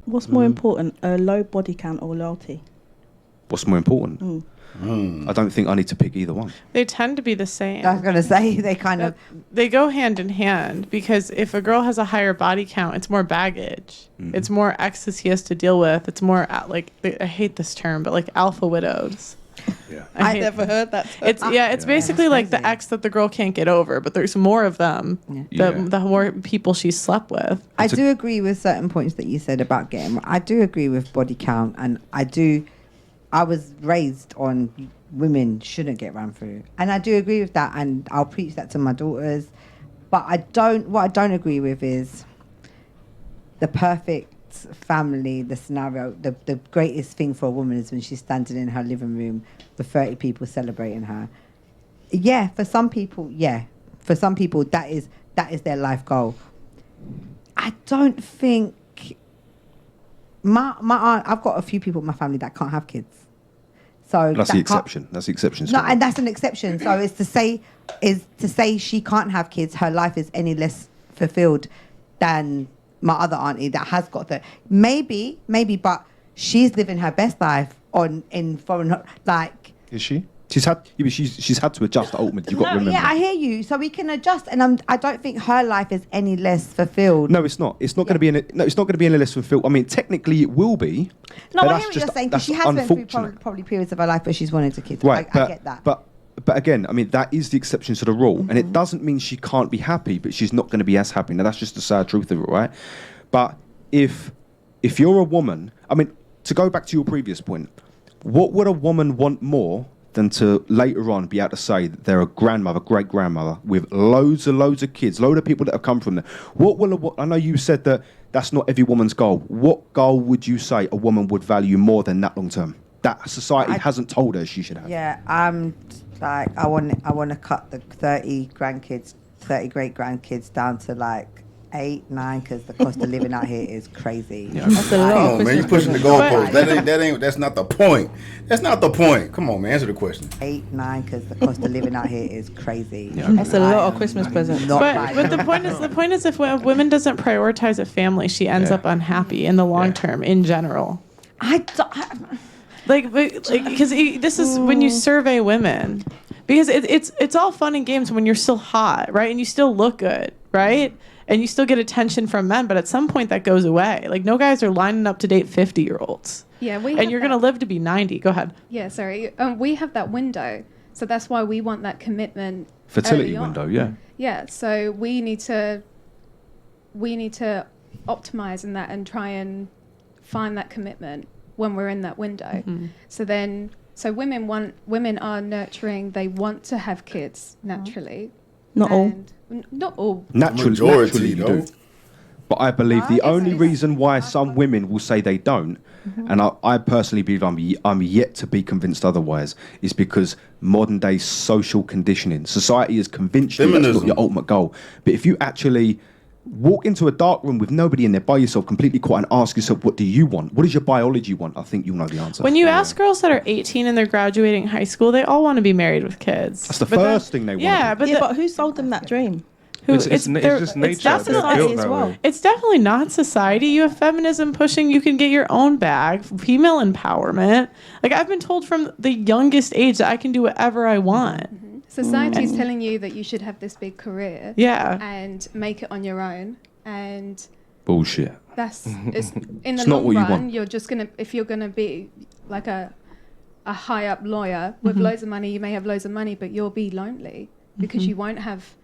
What's more important, a low body count or loyalty? What's more important? I don't think I need to pick either one. They tend to be the same. I was going to say they kind of... They go hand in hand, because if a girl has a higher body count, it's more baggage. It's more exes he has to deal with. It's more like, I hate this term, but like alpha widows. Yeah. I never heard that term. It's basically like the ex that the girl can't get over, but there's more of them. The more people she slept with. I do agree with certain points that you said about getting... I do agree with body count, and I was raised on women shouldn't get run through, and I do agree with that, and I'll preach that to my daughters. But what I don't agree with is the perfect family, the scenario. The greatest thing for a woman is when she's standing in her living room with 30 people celebrating her. Yeah, for some people, that is their life goal. I don't think my aunt. I've got a few people in my family that can't have kids. So that's the exception. That's the exception. No, and that's an exception. So it's to say she can't have kids. Her life is any less fulfilled than my other auntie that has got that. Maybe, but she's living her best life in foreign. Like, is she? She's had to adjust ultimately. You've got to remember. Yeah, I hear you. So we can adjust, and I don't think her life is any less fulfilled. No, it's not. It's not going to be it's not going to be any less fulfilled. I mean, technically, it will be. No, I hear what you're saying, because she has went through probably periods of her life where she's wanted a kid. Right, I get that. But again, I mean, that is the exception to the rule, and it doesn't mean she can't be happy, but she's not going to be as happy. Now, that's just the sad truth of it, right? But if you're a woman, I mean, to go back to your previous point, what would a woman want more than to later on be able to say that they're a grandmother, great grandmother with loads of kids, load of people that have come from there? I know you said that that's not every woman's goal. What goal would you say a woman would value more than that long term? That society hasn't told her she should have. Yeah, I'm like I want to cut the 30 great grandkids down to like 8, 9, because the cost of living out here is crazy. Yeah. That's a lot. Come on, man, you pushing the goalpost. That's not the point. That's not the point. Come on, man, answer the question. 8, 9, because the cost of living out here is crazy. Yeah. That's a lot of Christmas presents. But the point is, if a woman doesn't prioritize a family, she ends up unhappy in the long term. In general, because this is when you survey women, because it's all fun and games when you're still hot, right, and you still look good, right. And you still get attention from men, but at some point that goes away. Like, no guys are lining up to date 50-year-olds. Yeah, and you're going to live to be 90. Go ahead. Yeah, sorry. We have that window. So that's why we want that commitment. Fertility window, yeah. Yeah, so we need to optimize in that and try and find that commitment when we're in that window. Mm-hmm. So women are nurturing. They want to have kids naturally. Not all. Not all. Naturally, though. But I believe the only reason why some women will say they don't, and I personally believe I'm yet to be convinced otherwise, is because modern day social conditioning. Society has convinced you that's not your ultimate goal. But if you actually walk into a dark room with nobody in there by yourself, completely quiet, and ask yourself, what do you want? What does your biology want? I think you'll know the answer. When you ask girls that are 18 and they're graduating high school, they all want to be married with kids. That's the first thing they want. Yeah, but who sold them that dream? It's just nature. It's society as well. It's definitely not society. You have feminism pushing. You can get your own bag. Female empowerment. Like, I've been told from the youngest age that I can do whatever I want. Mm-hmm. Society's telling you that you should have this big career. Yeah. And make it on your own. And bullshit. That's in the long run. You want. You're just if you're gonna be like a high up lawyer with loads of money, you may have loads of money, but you'll be lonely because you won't have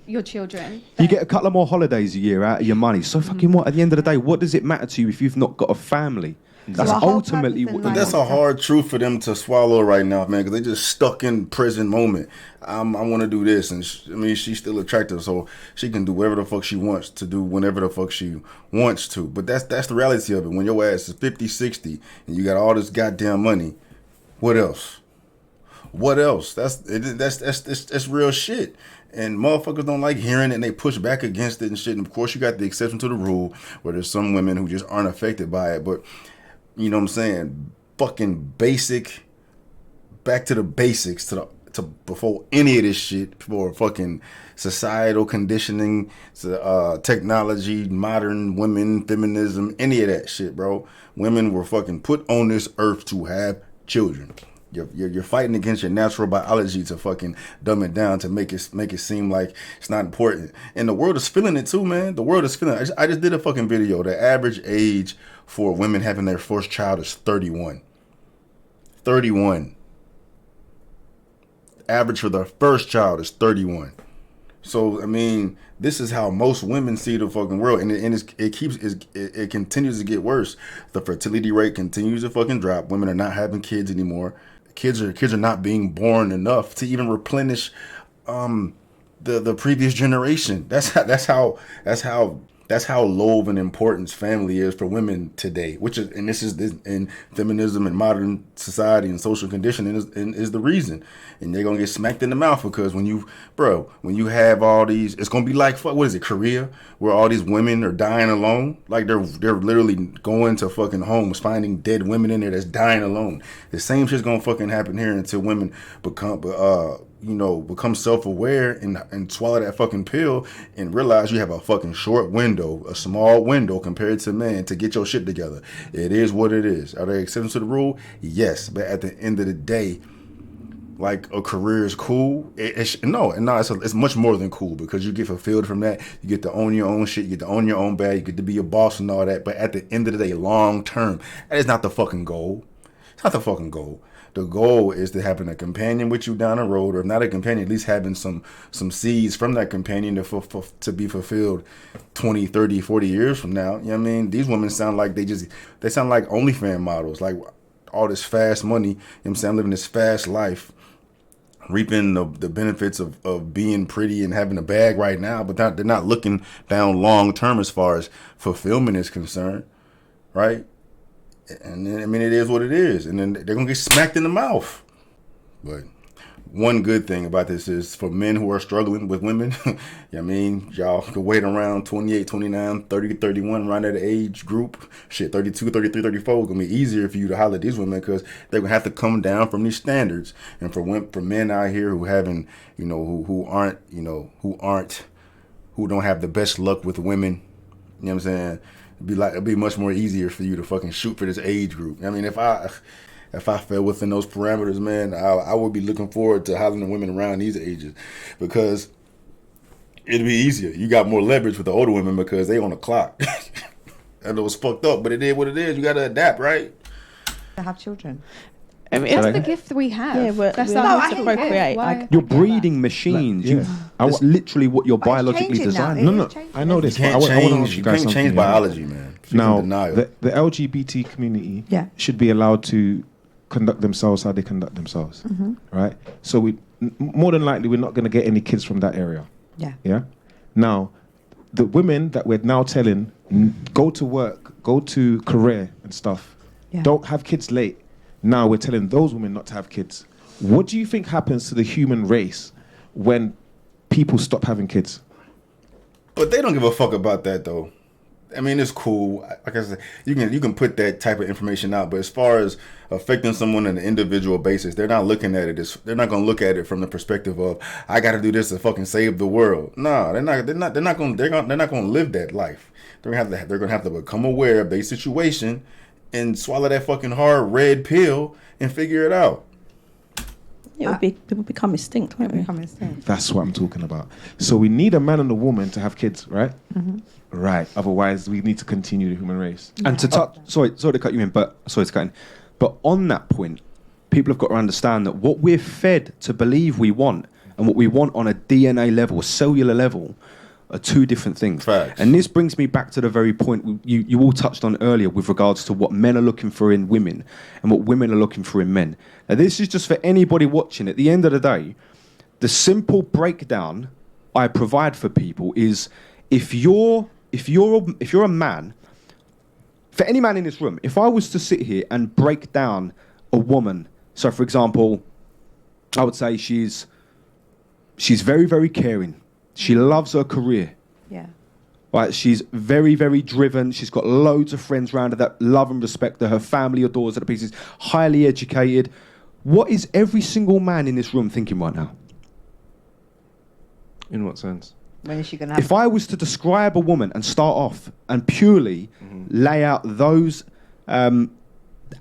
your children. You get a couple of more holidays a year out of your money. So fucking what? At the end of the day, what does it matter to you if you've not got a family? That's ultimately what. But that's a hard truth for them to swallow right now, man, because they just stuck in prison moment. I want to do this, and she's still attractive, so she can do whatever the fuck she wants to do whenever the fuck she wants to. But that's the reality of it. When your ass is 50, 60, and you got all this goddamn money, what else? What else? That's real shit. And motherfuckers don't like hearing it, and they push back against it and shit. And of course, you got the exception to the rule, where there's some women who just aren't affected by it. But you know what I'm saying? Fucking basic, back to the basics, to before any of this shit, for fucking societal conditioning, technology, modern women, feminism, any of that shit, bro. Women were fucking put on this earth to have children. You're fighting against your natural biology to fucking dumb it down, to make it seem like it's not important. And the world is feeling it too, man. The world is feeling it. I just did a fucking video. The average age for women having their first child is 31. 31. Average for the first child is 31. So I mean, this is how most women see the fucking world, and it continues to get worse. The fertility rate continues to fucking drop. Women are not having kids anymore. Kids are not being born enough to even replenish the previous generation. That's how low of an importance family is for women today. This is in feminism and modern society and social conditioning is the reason. And they're gonna get smacked in the mouth because when you have all these, it's gonna be like what is it, Korea, where all these women are dying alone. Like they're literally going to fucking homes, finding dead women in there that's dying alone. The same shit's gonna fucking happen here until women become self-aware and swallow that fucking pill and realize you have a fucking short window, a small window compared to men to get your shit together. It is what it is. Are there exceptions to the rule? Yes, but at the end of the day, like a career is cool. It's much more than cool because you get fulfilled from that. You get to own your own shit. You get to own your own bag. You get to be a boss and all that. But at the end of the day, long term, that is not the fucking goal. It's not the fucking goal. The goal is to having a companion with you down the road, or if not a companion, at least having some seeds from that companion to be fulfilled 20, 30, 40 years from now. You know what I mean? These women sound like they sound like OnlyFans models, like all this fast money. You know what I'm saying? Living this fast life, reaping the benefits of being pretty and having a bag right now, but they're not looking down long term as far as fulfillment is concerned, right? And then, I mean, it is what it is. And then they're going to get smacked in the mouth. But one good thing about this is for men who are struggling with women, you know what I mean, y'all can wait around 28, 29, 30, 31, around that age group. Shit, 32, 33, 34 is going to be easier for you to holler at these women because they're going to have to come down from these standards. And for men out here who haven't, who don't have the best luck with women, you know what I'm saying? It'd be much more easier for you to fucking shoot for this age group. I mean, if I fell within those parameters, man, I would be looking forward to hollering the women around these ages because it'd be easier. You got more leverage with the older women because they on the clock. I know it's fucked up, but it is what it is. You got to adapt, right? To have children. I mean, That's the gift we have. Yeah, that's we our have gift. to procreate. Why- You're I get that. breeding machines. That's literally what you're But it's biologically changing now. designed. It is changing. I know this. You but can't I wanna ask change. you You guys can't something, change yeah. biology, man. Now, Denial. the LGBT community Yeah. should be allowed to conduct themselves how they conduct themselves, right? So more than likely, we're not going to get any kids from that area. Yeah. Yeah. Now, the women that we're now telling go to work, go to career and stuff, Yeah. don't have kids late. Now we're telling those women not to have kids. What do you think happens to the human race when people stop having kids? But they don't give a fuck about that, though. I mean, it's cool. Like I said, you can put that type of information out, but as far as affecting someone on an individual basis, they're not looking at it. They're not gonna look at it from the perspective of I got to do this to fucking save the world. No, they're not gonna live that life. They're gonna have to become aware of their situation and swallow that fucking hard red pill and figure it out. It would become extinct, won't we? That's what I'm talking about. So we need a man and a woman to have kids, right? Right. Otherwise, we need to continue the human race. And to touch, sorry to cut you in, but on that point, people have got to understand that what we're fed to believe we want and what we want on a DNA level, a cellular level, are two different things. Facts. And this brings me back to the very point you all touched on earlier with regards to what men are looking for in women and what women are looking for in men. Now, this is just for anybody watching. At the end of the day, the simple breakdown I provide for people is if you're a man, for any man in this room, if I was to sit here and break down a woman, so for example, I would say she's very, very caring. She loves her career. Yeah. Right, she's very, very driven. She's got loads of friends around her that love and respect her. Her family adores her to pieces. Highly educated. What is every single man in this room thinking right now? In what sense? When is she gonna have? If I was to describe a woman and start off and purely lay out those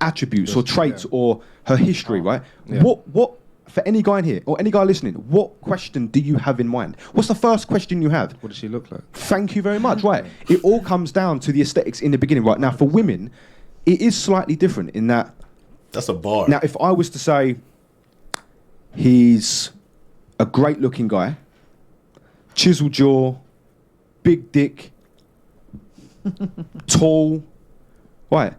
attributes or traits or her history, right? Yeah. What for any guy in here or any guy listening, what question do you have in mind? What's the first question you have? What does she look like? Thank you very much. Right. It all comes down to the aesthetics in the beginning. Right now, for women, it is slightly different in that. That's a bar. Now, if I was to say he's a great-looking guy, chiseled jaw, big dick, tall, right?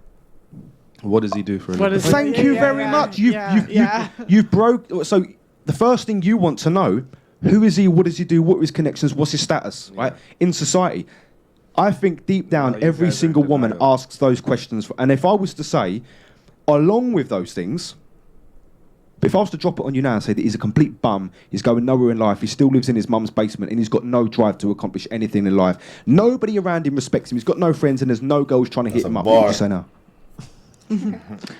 What does he do for a What living? is- Thank you very much. You've broke. So the first thing you want to know: who is he? What does he do? What are his connections? What's his status? Right in society. I think deep down, you every guys are single in woman denial. asks those questions. And if I was to say, along with those things, if I was to drop it on you now and say that he's a complete bum, he's going nowhere in life, he still lives in his mum's basement, and he's got no drive to accomplish anything in life. Nobody around him respects him. He's got no friends, and there's no girls trying to hit That's him a up. What would bar. you say now?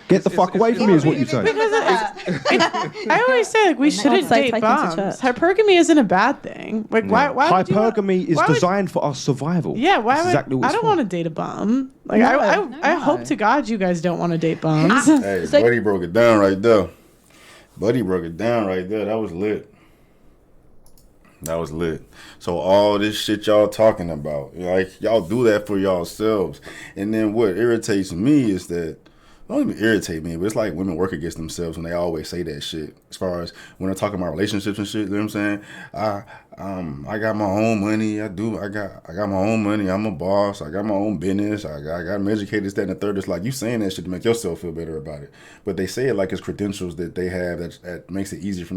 Get the fuck away from me, is what you say. Because I always say like we shouldn't say date take him to bums. church. Hypergamy isn't a bad thing. Like why would you want- Hypergamy is why would- designed for our survival. Yeah, why That's would exactly what I it's don't for. want to date a bum? Like No. I hope to God you guys don't want to date bums. Hey, So- Buddy broke it down right there. Buddy broke it down right there. That was lit. That was lit. So all this shit y'all talking about, like y'all do that for yourselves. And then what irritates me is that, don't even irritate me, but it's like women work against themselves when they always say that shit. As far as when they're talking about relationships and shit, you know what I'm saying? I got my own money. I got my own money. I'm a boss. I got my own business. I got them educated, this, that, and the third. It's like you saying that shit to make yourself feel better about it. But they say it like it's credentials that they have that makes it easier for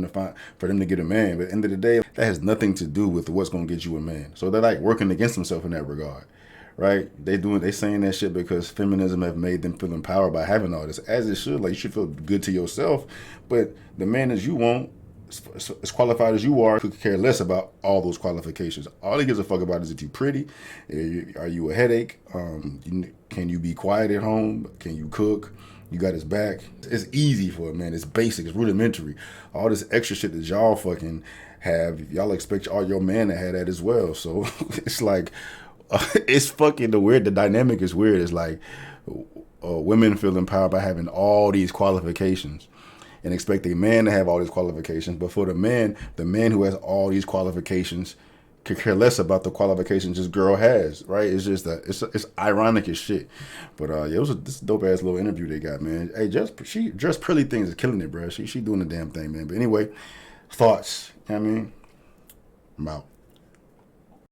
them to get a man. But at the end of the day, that has nothing to do with what's gonna get you a man. So they're like working against themselves in that regard. Right? They saying that shit because feminism have made them feel empowered by having all this, as it should. Like you should feel good to yourself, but the man that you want, as qualified as you are, could care less about all those qualifications. All he gives a fuck about is if you pretty, are you a headache, can you be quiet at home, can you cook, you got his back. It's easy for a man. It's basic. It's rudimentary. All this extra shit that y'all fucking have, y'all expect all your man to have that as well. So it's like. It's fucking the dynamic is weird. It's like women feel empowered by having all these qualifications and expect a man to have all these qualifications. But for the man who has all these qualifications could care less about the qualifications this girl has, right? It's just it's ironic as shit. But yeah, it was this dope ass little interview they got, man. Hey, just Pretty Things is killing it, bro. She doing the damn thing, man. But anyway, thoughts. You know what I mean, I'm out.